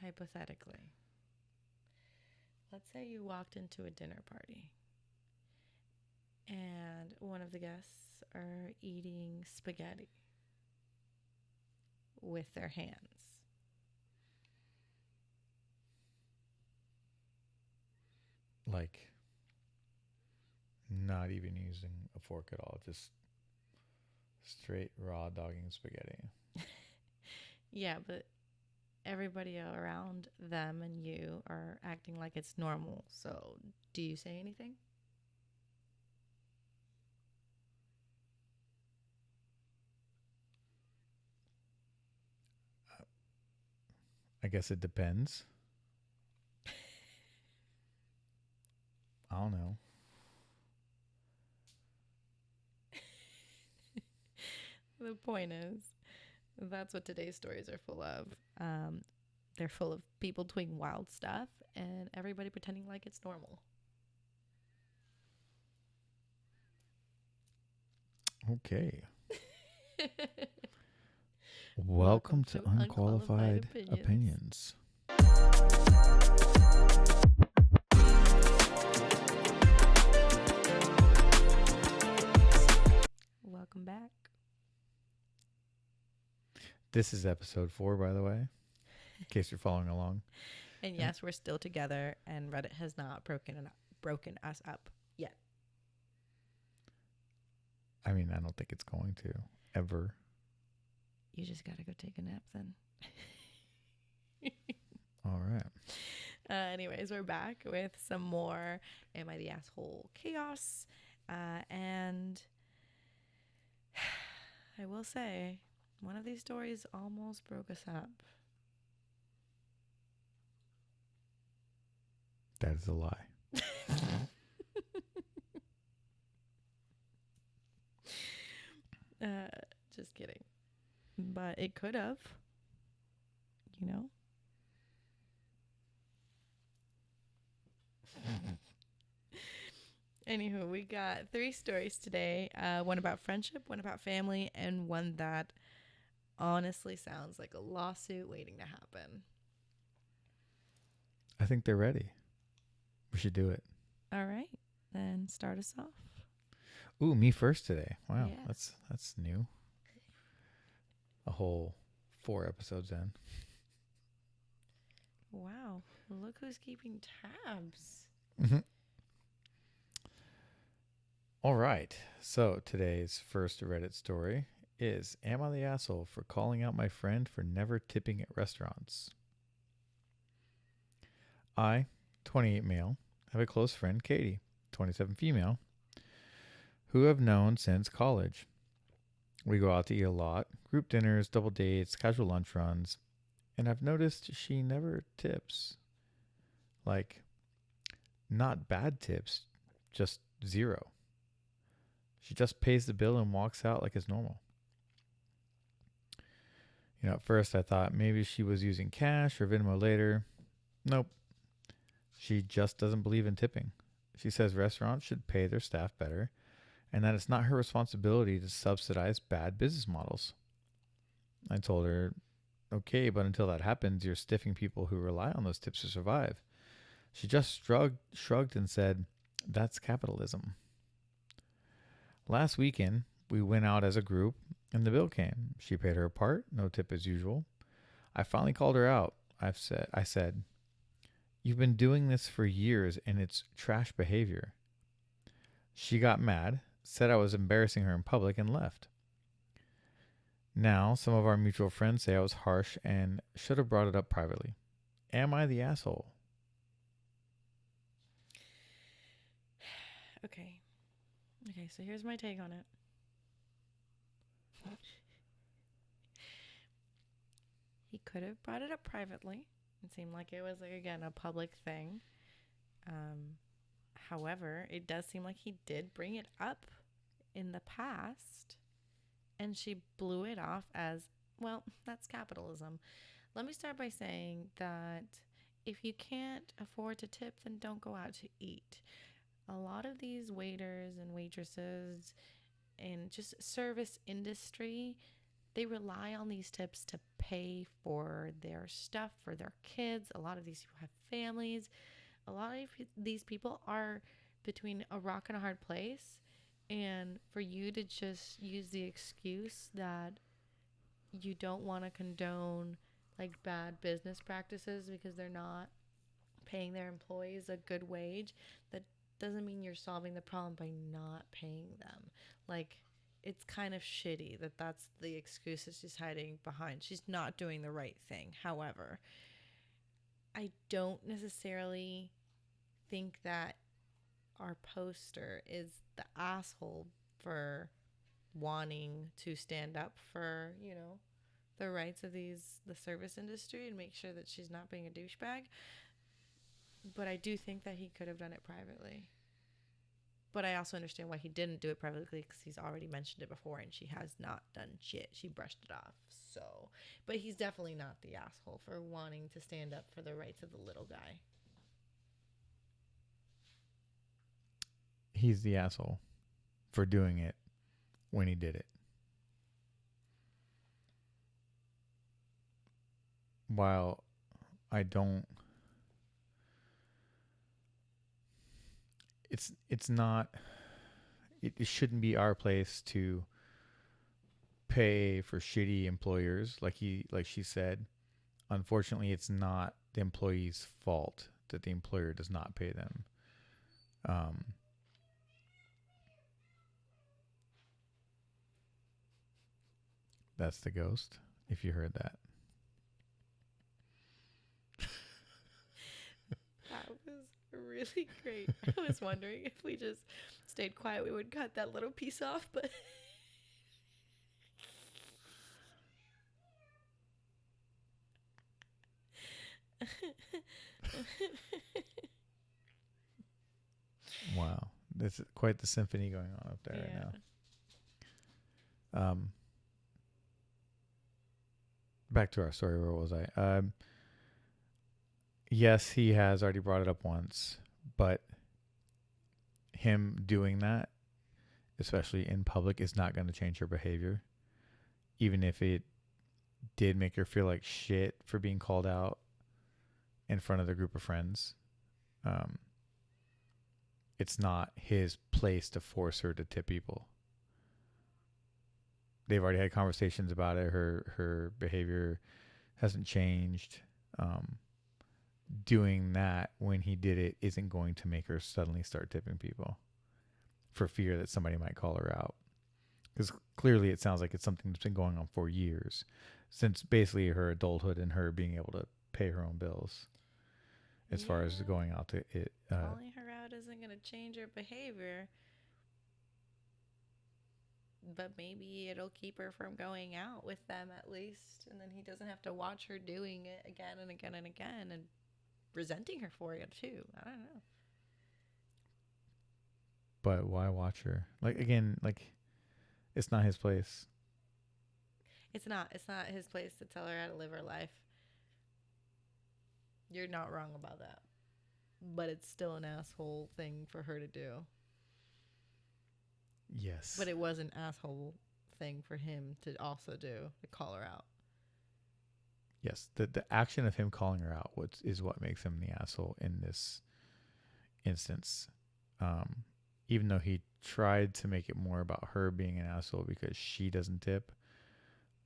hypothetically, let's say you walked into a dinner party and one of the guests are eating spaghetti with their hands. Like, not even using a fork at all, just straight raw dogging spaghetti. Yeah, but everybody around them and you are acting like it's normal. So, do you say anything? I guess it depends. I don't know. The point is, that's what today's stories are full of. They're full of people doing wild stuff and everybody pretending like it's normal. Okay. Welcome to Unqualified Opinions. Welcome back. This is episode 4, by the way, in case you're following along. And yes, we're still together, and Reddit has not broken us up yet. I mean, I don't think it's going to, ever. You just gotta go take a nap then. All right. Anyways, we're back with some more Am I the Asshole chaos. And I will say, one of these stories almost broke us up. That is a lie. Just kidding. But it could have, you know? Anywho, we got 3 stories today. One about friendship, one about family, and one that honestly sounds like a lawsuit waiting to happen. I think they're ready. We should do it. All right, then start us off. Ooh, me first today. Wow, Yes. that's new. A whole 4 episodes in. Wow, look who's keeping tabs. Mm-hmm. All right. So today's first Reddit story is, am I the asshole for calling out my friend for never tipping at restaurants? I, 28 male, have a close friend, Katie, 27 female, who I've known since college. We go out to eat a lot, group dinners, double dates, casual lunch runs, and I've noticed she never tips. Like, not bad tips, just 0. She just pays the bill and walks out like it's normal. You know, at first I thought maybe she was using cash or Venmo later. Nope. She just doesn't believe in tipping. She says restaurants should pay their staff better and that it's not her responsibility to subsidize bad business models. I told her, okay, but until that happens, you're stiffing people who rely on those tips to survive. She just shrugged and said, that's capitalism. Last weekend, we went out as a group and the bill came. She paid her part, no tip as usual. I finally called her out. I said, you've been doing this for years and it's trash behavior. She got mad, said I was embarrassing her in public, and left. Now, some of our mutual friends say I was harsh and should have brought it up privately. Am I the asshole? Okay, so here's my take on it. He could have brought it up privately. It seemed like it was, like, again, a public thing. However, it does seem like he did bring it up in the past, and she blew it off as, well, that's capitalism. Let me start by saying that if you can't afford to tip, then don't go out to eat. A lot of these waiters and waitresses and just service industry, they rely on these tips to pay for their stuff, for their kids. A lot of these people have families. A lot of these people are between a rock and a hard place. And for you to just use the excuse that you don't want to condone like bad business practices because they're not paying their employees a good wage, that doesn't mean you're solving the problem by not paying them. Like, it's kind of shitty that that's the excuse that she's hiding behind. She's not doing the right thing. However, I don't necessarily think that our poster is the asshole for wanting to stand up for, you know, the rights of the service industry and make sure that she's not being a douchebag. But I do think that he could have done it privately. But I also understand why he didn't do it privately, because he's already mentioned it before and she has not done shit. She brushed it off. So, but he's definitely not the asshole for wanting to stand up for the rights of the little guy. He's the asshole for doing it when he did it. While I don't, it's not, it shouldn't be our place to pay for shitty employers, like she said. Unfortunately, it's not the employee's fault that the employer does not pay them. That's the ghost, if you heard that. That was really great. I was wondering if we just stayed quiet, we would cut that little piece off, but Wow, that's quite the symphony going on up there right now. Back to our story. Where was I? Yes, he has already brought it up once, but him doing that, especially in public, is not going to change her behavior. Even if it did make her feel like shit for being called out in front of the group of friends, it's not his place to force her to tip people. They've already had conversations about it. Her behavior hasn't changed. Doing that when he did it isn't going to make her suddenly start tipping people for fear that somebody might call her out. Because clearly it sounds like it's something that's been going on for years, since basically her adulthood and her being able to pay her own bills. As far as going out to it, calling her out isn't going to change her behavior, but maybe it'll keep her from going out with them at least, and then he doesn't have to watch her doing it again and again and again and resenting her for it too. I don't know. But why watch her? Like, again, like, it's not his place. It's not his place to tell her how to live her life. You're not wrong about that. But it's still an asshole thing for her to do. Yes. But it was an asshole thing for him to also do, to call her out. Yes. The action of him calling her out is what makes him the asshole in this instance. Even though he tried to make it more about her being an asshole because she doesn't tip,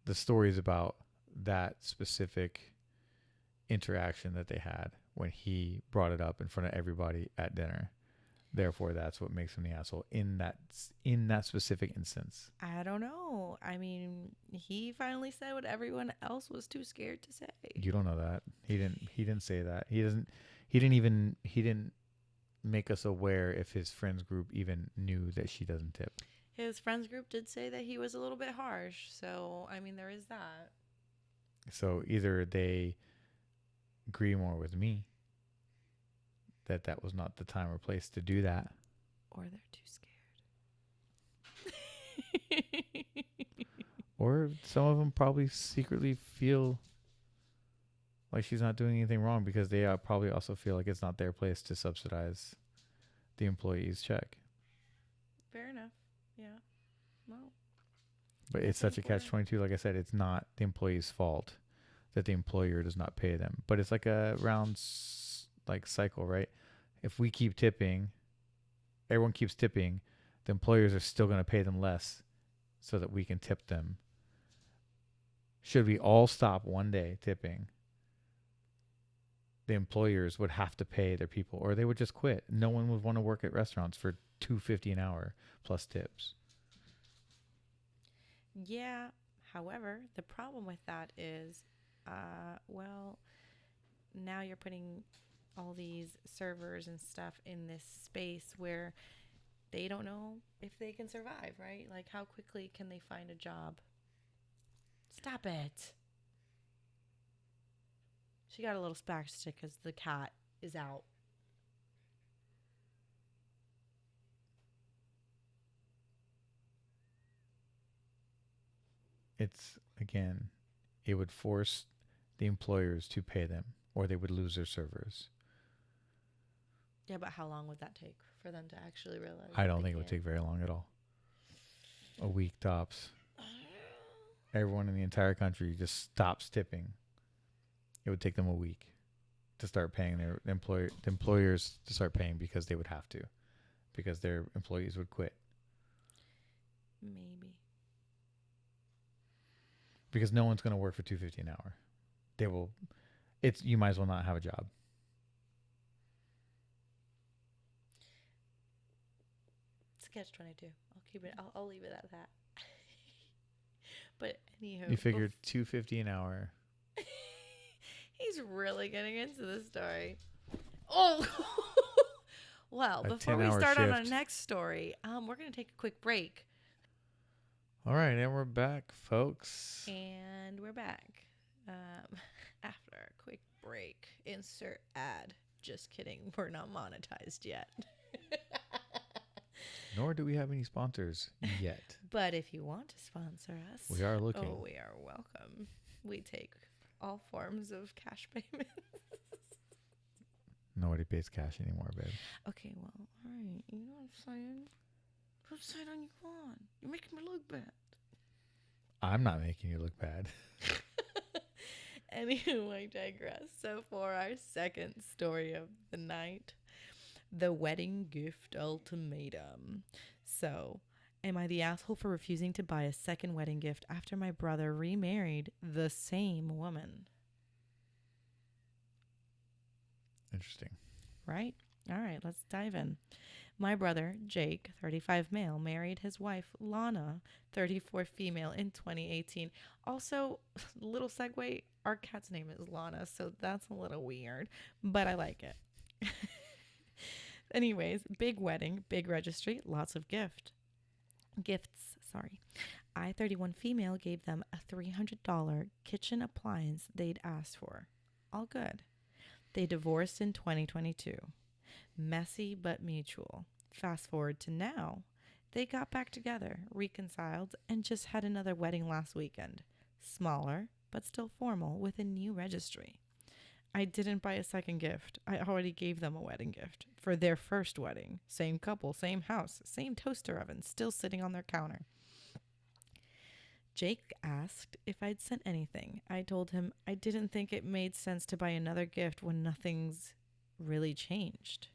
the story is about that specific interaction that they had when he brought it up in front of everybody at dinner. Therefore, that's what makes him the asshole in that specific instance. I don't know. I mean, he finally said what everyone else was too scared to say. You don't know that. He didn't say that. He didn't make us aware if his friends group even knew that she doesn't tip. His friends group did say that he was a little bit harsh. So, I mean, there is that. So either they agree more with me that was not the time or place to do that, or they're too scared. Or some of them probably secretly feel like she's not doing anything wrong because they probably also feel like it's not their place to subsidize the employee's check. Fair enough. Yeah. Well, But it's That's such a important. catch-22. Like I said, it's not the employee's fault that the employer does not pay them. But it's like a round like cycle, right? If we keep tipping, everyone keeps tipping, the employers are still going to pay them less so that we can tip them. Should we all stop one day tipping, the employers would have to pay their people, or they would just quit. No one would want to work at restaurants for $2.50 an hour plus tips. Yeah. However, the problem with that is, well, now you're putting all these servers and stuff in this space where they don't know if they can survive, right? Like, how quickly can they find a job? Stop it. She got a little spastic because the cat is out. It's, again, it would force the employers to pay them, or they would lose their servers. Yeah, but how long would that take for them to actually realize? I don't think it would take very long at all. A week tops. Everyone in the entire country just stops tipping. It would take them a week to start paying their employers to start paying, because they would have to, because their employees would quit. Maybe. Because no one's going to work for $2.50 an hour. They will. You might as well not have a job. It's catch-22. I'll keep it. I'll leave it at that. But anywho, You figured $2.50 an hour. He's really getting into the story. Oh, well, before we start on our next story, we're going to take a quick break. All right, and we're back, folks. And we're back. After a quick break, insert ad. Just kidding. We're not monetized yet. Nor do we have any sponsors yet. But if you want to sponsor us, we are looking. Oh, we are welcome. We take all forms of cash payments. Nobody pays cash anymore, babe. Okay, well, all right. You know what I'm saying? Whose side are you on? You're making me look bad. I'm not making you look bad. Anyway, I digress. So for our second story of the night, the wedding gift ultimatum. So, am I the asshole for refusing to buy a second wedding gift after my brother remarried the same woman? Interesting. Right? All right, let's dive in. My brother, Jake, 35 male, married his wife, Lana, 34 female, in 2018. Also, little segue, our cat's name is Lana, so that's a little weird, but I like it. Anyways, big wedding, big registry, lots of gifts. I, 31 female, gave them a $300 kitchen appliance they'd asked for. All good. They divorced in 2022. Messy but mutual. Fast forward to now. They got back together, reconciled, and just had another wedding last weekend. Smaller, but still formal, with a new registry. I didn't buy a second gift. I already gave them a wedding gift for their first wedding. Same couple, same house, same toaster oven, still sitting on their counter. Jake asked if I'd sent anything. I told him I didn't think it made sense to buy another gift when nothing's really changed.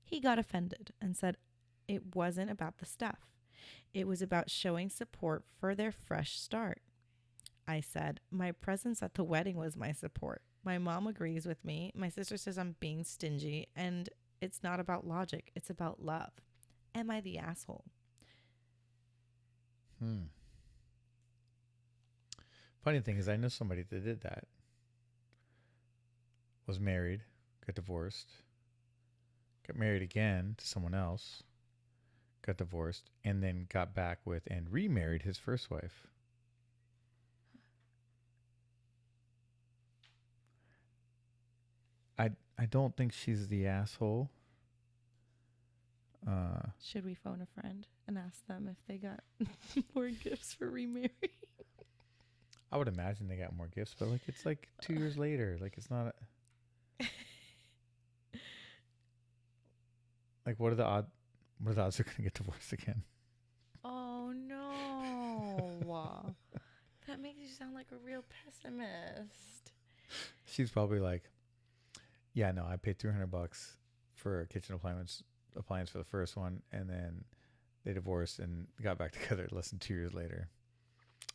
He got offended and said it wasn't about the stuff. It was about showing support for their fresh start. I said, my presence at the wedding was my support. My mom agrees with me. My sister says I'm being stingy, and it's not about logic. It's about love. Am I the asshole? Funny thing is, I know somebody that did that. Was married, got divorced, got married again to someone else, got divorced, and then got back with and remarried his first wife. I don't think she's the asshole. Should we phone a friend and ask them if they got more gifts for remarrying? I would imagine they got more gifts, but like it's like 2 years later. Like it's not. Like what are the odds they're gonna get divorced again? Oh no. No. That makes you sound like a real pessimist. She's probably like, yeah, no, I paid $300 for a kitchen appliance for the first one, and then they divorced and got back together less than 2 years later.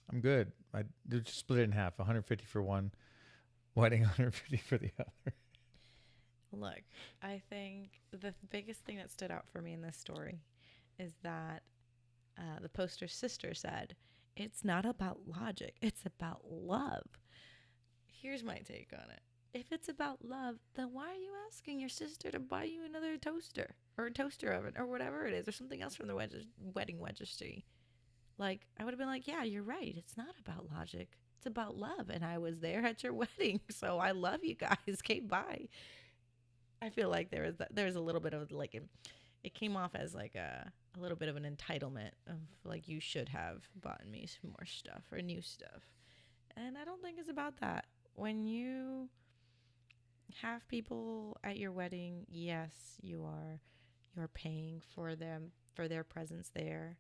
I'm good. I just split it in half, 150 for one wedding, 150 for the other. Look, I think the biggest thing that stood out for me in this story is that the poster's sister said, "It's not about logic, it's about love." Here's my take on it. If it's about love, then why are you asking your sister to buy you another toaster or a toaster oven or whatever it is, or something else from the wedding registry? Like, I would have been like, yeah, you're right. It's not about logic. It's about love. And I was there at your wedding. So I love you guys. Okay, bye. I feel like there was a little bit of like, it came off as like a little bit of an entitlement of like, you should have bought me some more stuff or new stuff. And I don't think it's about that. When you have people at your wedding, yes, you're paying for them, for their presence there,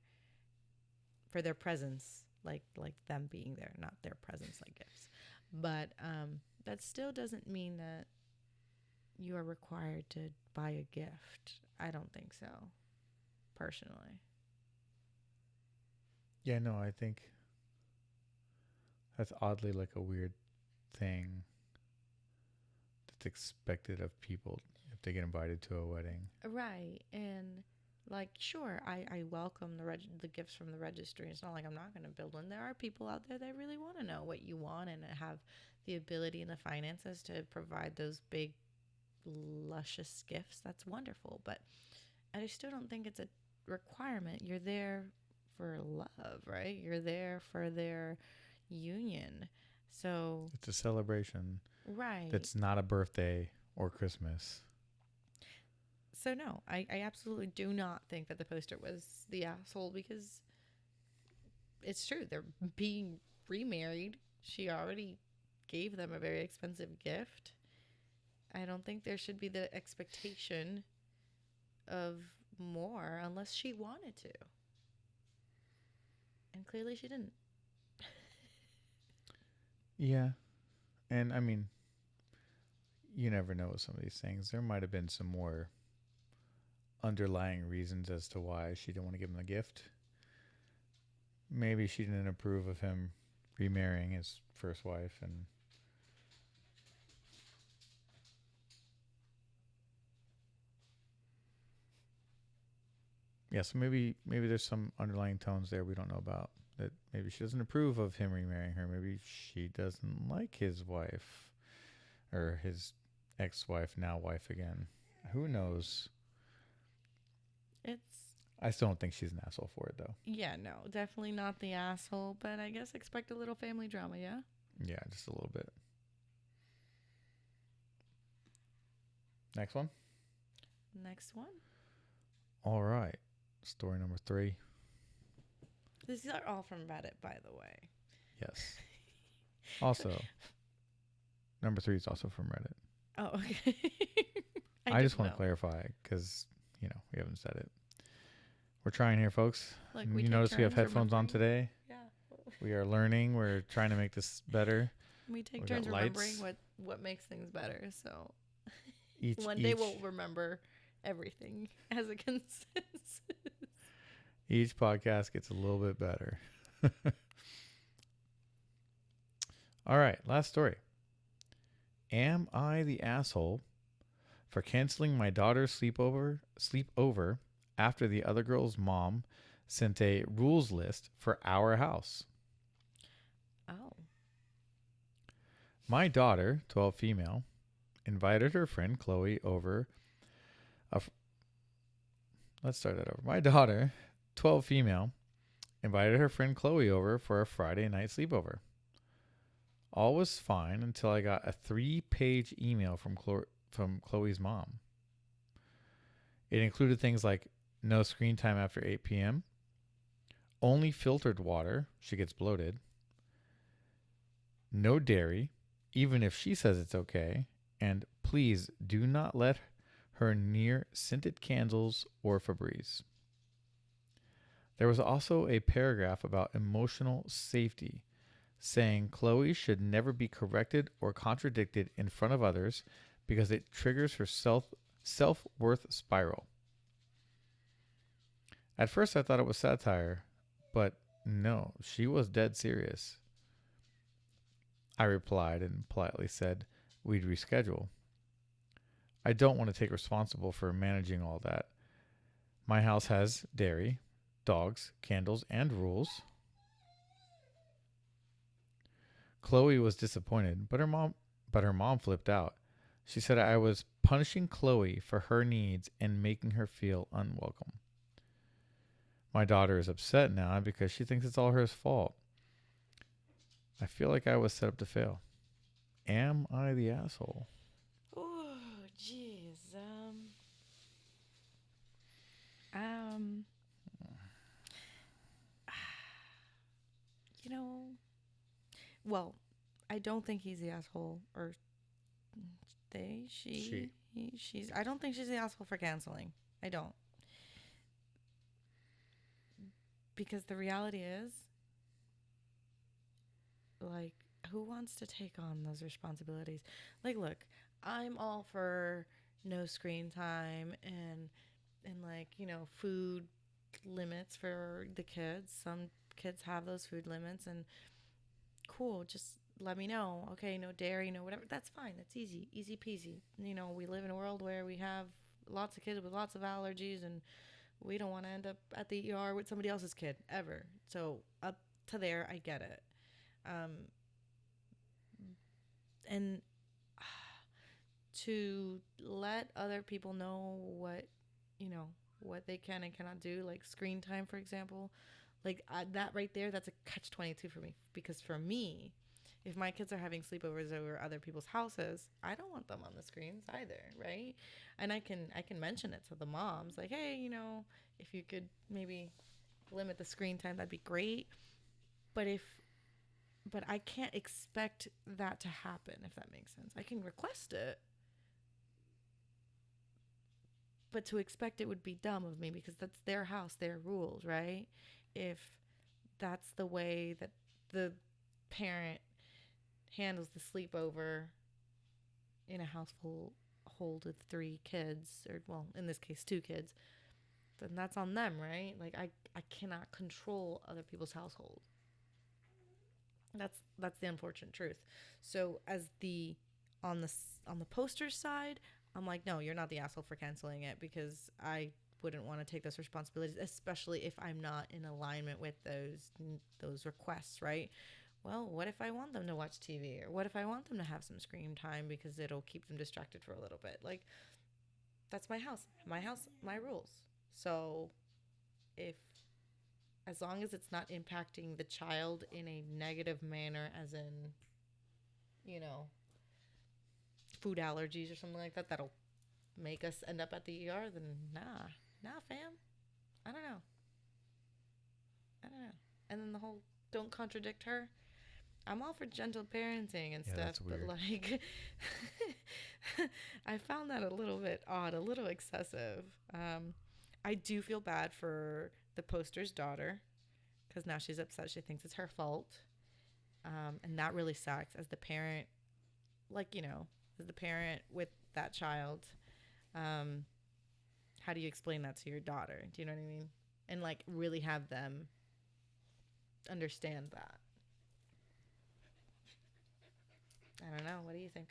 for their presence, like them being there, not their presence like gifts. But that still doesn't mean that you are required to buy a gift. I don't think so, personally. Yeah, no, I think that's oddly like a weird thing that's expected of people if they get invited to a wedding. Right. And like, sure, I welcome the gifts from the registry. It's not like I'm not going to build one. There are people out there that really want to know what you want and have the ability and the finances to provide those big, luscious gifts. That's wonderful. But I still don't think it's a requirement. You're there for love, right? You're there for their union. So It's a celebration right. that's not a birthday or Christmas. So no, I absolutely do not think that the poster was the asshole, because it's true. They're being remarried. She already gave them a very expensive gift. I don't think there should be the expectation of more unless she wanted to. And clearly she didn't. Yeah. And I mean, you never know with some of these things. There might have been some more underlying reasons as to why she didn't want to give him the gift. Maybe she didn't approve of him remarrying his first wife, and yeah, so maybe there's some underlying tones there we don't know about, that maybe she doesn't approve of him remarrying her. Maybe she doesn't like his wife, or his ex-wife, now wife again. Who knows? I still don't think she's an asshole for it, though. Yeah, no, definitely not the asshole, but I guess expect a little family drama, yeah? Yeah, just a little bit. Next one? Next one. All right. Story number 3. These are all from Reddit, by the way. Yes. Also, number 3 is also from Reddit. Oh, okay. I just want to clarify because, we haven't said it. We're trying here, folks. Like, you notice we have headphones on today? Yeah. We are learning. We're trying to make this better. We take turns remembering what makes things better. So one day we'll remember everything as a consensus. Each podcast gets a little bit better. All right, last story. Am I the asshole for canceling my daughter's sleepover after the other girl's mom sent a rules list for our house? Oh. My daughter, 12 female, invited her friend Chloe over. Let's start that over. My daughter, 12 female, invited her friend Chloe over for a Friday night sleepover. All was fine until I got a 3-page email from Chloe's mom. It included things like no screen time after 8 p.m., only filtered water, she gets bloated, no dairy, even if she says it's okay, and please do not let her near scented candles or Febreze. There was also a paragraph about emotional safety, saying Chloe should never be corrected or contradicted in front of others because it triggers her self-worth spiral. At first I thought it was satire, but no, she was dead serious. I replied and politely said we'd reschedule. I don't want to take responsible for managing all that. My house has dairy, dogs, candles, and rules. Chloe was disappointed, but her mom flipped out. She said I was punishing Chloe for her needs and making her feel unwelcome. My daughter is upset now because she thinks it's all her fault. I feel like I was set up to fail. Am I the asshole? Oh, jeez. You know, well, I don't think he's the asshole, or she's. I don't think she's the asshole for canceling. I don't, because the reality is, like, who wants to take on those responsibilities? Like, look, I'm all for no screen time and like, food limits for the kids. Some kids have those food limits, and cool, just let me know. Okay, no dairy, no whatever. That's fine. That's easy peasy. We live in a world where we have lots of kids with lots of allergies, and we don't want to end up at the ER with somebody else's kid ever. So up to there, I get it. And to let other people know what they can and cannot do, like screen time, for example, like that right there, that's a catch-22 for me. Because for me, if my kids are having sleepovers over other people's houses, I don't want them on the screens either, right? And I can mention it to the moms, like, hey, if you could maybe limit the screen time, that'd be great. But I can't expect that to happen, if that makes sense. I can request it, but to expect it would be dumb of me, because that's their house, their rules, right? If that's the way that the parent handles the sleepover in a household with 3 kids, or, well, in this case 2 kids, then that's on them, right? Like, I cannot control other people's household. That's the unfortunate truth. So as on the poster side, I'm like, no, you're not the asshole for canceling it, because I wouldn't want to take those responsibilities, especially if I'm not in alignment with those requests, right? Well, what if I want them to watch TV, or what if I want them to have some screen time because it'll keep them distracted for a little bit? Like, that's my house, my rules. So if as long as it's not impacting the child in a negative manner, as in, food allergies or something like that, that'll make us end up at the ER, then nah, fam. I don't know. And then the whole don't contradict her. I'm all for gentle parenting and stuff, but like, I found that a little bit odd, a little excessive. I do feel bad for the poster's daughter, because now she's upset. She thinks it's her fault. And that really sucks as the parent, like, as the parent with that child. How do you explain that to your daughter? Do you know what I mean? And like really have them understand that. I don't know. What do you think?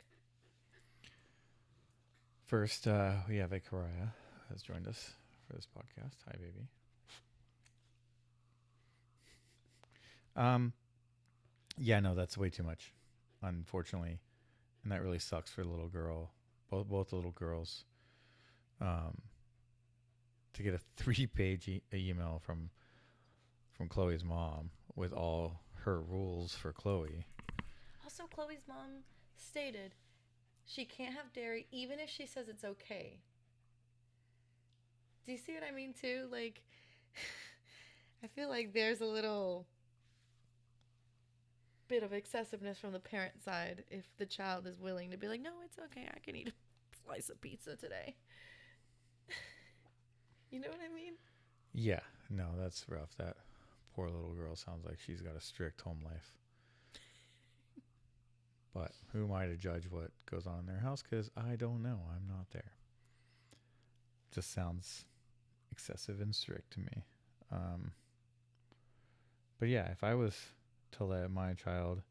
First, we have a Karaya who has joined us for this podcast. Hi, baby. Yeah, no, that's way too much, unfortunately, and that really sucks for the little girl. Both the little girls. To get a 3-page email from Chloe's mom with all her rules for Chloe. Also, Chloe's mom stated she can't have dairy even if she says it's okay. Do you see what I mean too? Like, I feel like there's a little bit of excessiveness from the parent side if the child is willing to be like, no, it's okay, I can eat a slice of pizza today. You know what I mean? Yeah, no, that's rough. That poor little girl sounds like she's got a strict home life. But who am I to judge what goes on in their house? Because I don't know. I'm not there. Just sounds excessive and strict to me. Um, but yeah, if I was to let my child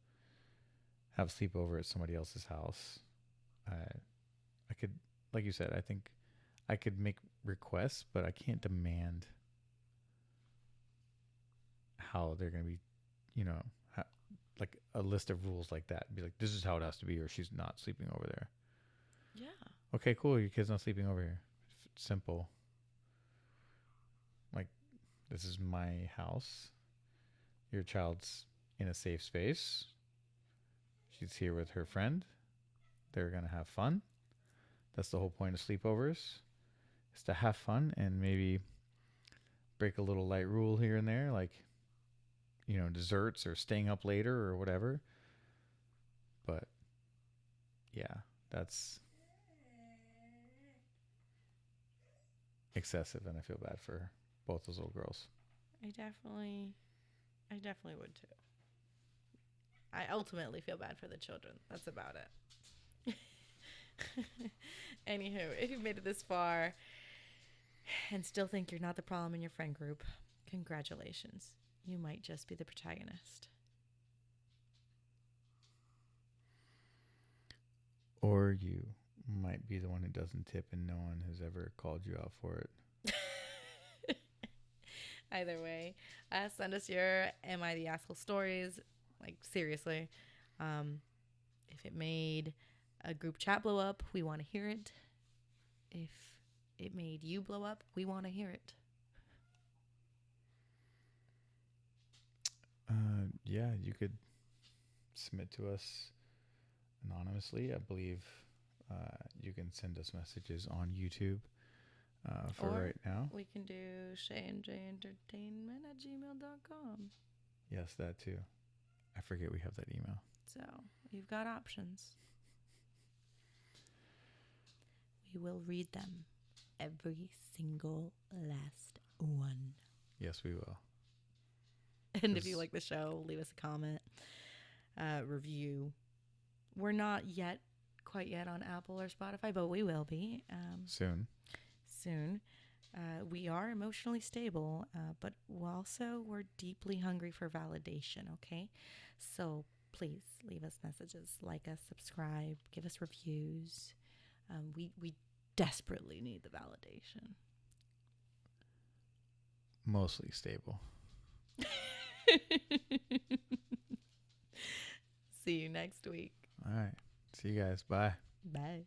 have sleepover at somebody else's house, I could, like you said, I think I could make requests, but I can't demand how they're going to be, you know, like a list of rules like that. Be like, this is how it has to be, or she's not sleeping over there. Yeah. Okay, cool. Your kid's not sleeping over here. Simple. Like, this is my house. Your child's in a safe space. She's here with her friend. They're going to have fun. That's the whole point of sleepovers, is to have fun and maybe break a little light rule here and there, like, you know, desserts or staying up later or whatever. But yeah, that's excessive, and I feel bad for both those little girls. I definitely would too. I ultimately feel bad for the children. That's about it. Anywho, if you've made it this far and still think you're not the problem in your friend group, congratulations. You might just be the protagonist. Or you might be the one who doesn't tip and no one has ever called you out for it. Either way, send us your Am I the Asshole stories. Like, seriously. If it made a group chat blow up, we want to hear it. If it made you blow up, we want to hear it. Yeah, you could submit to us anonymously. I believe you can send us messages on YouTube for Or right now. we can do shayandentertainment@gmail.com. Yes, that too. I forget we have that email. So you've got options. We will read them. Every single last one. Yes, we will. And if you like the show, leave us a comment, review. We're not quite yet on Apple or Spotify, but we will be. Soon. We are emotionally stable, but we're deeply hungry for validation, okay? So please leave us messages, like us, subscribe, give us reviews. We desperately need the validation. Mostly stable. See you next week. All right. See you guys. Bye. Bye.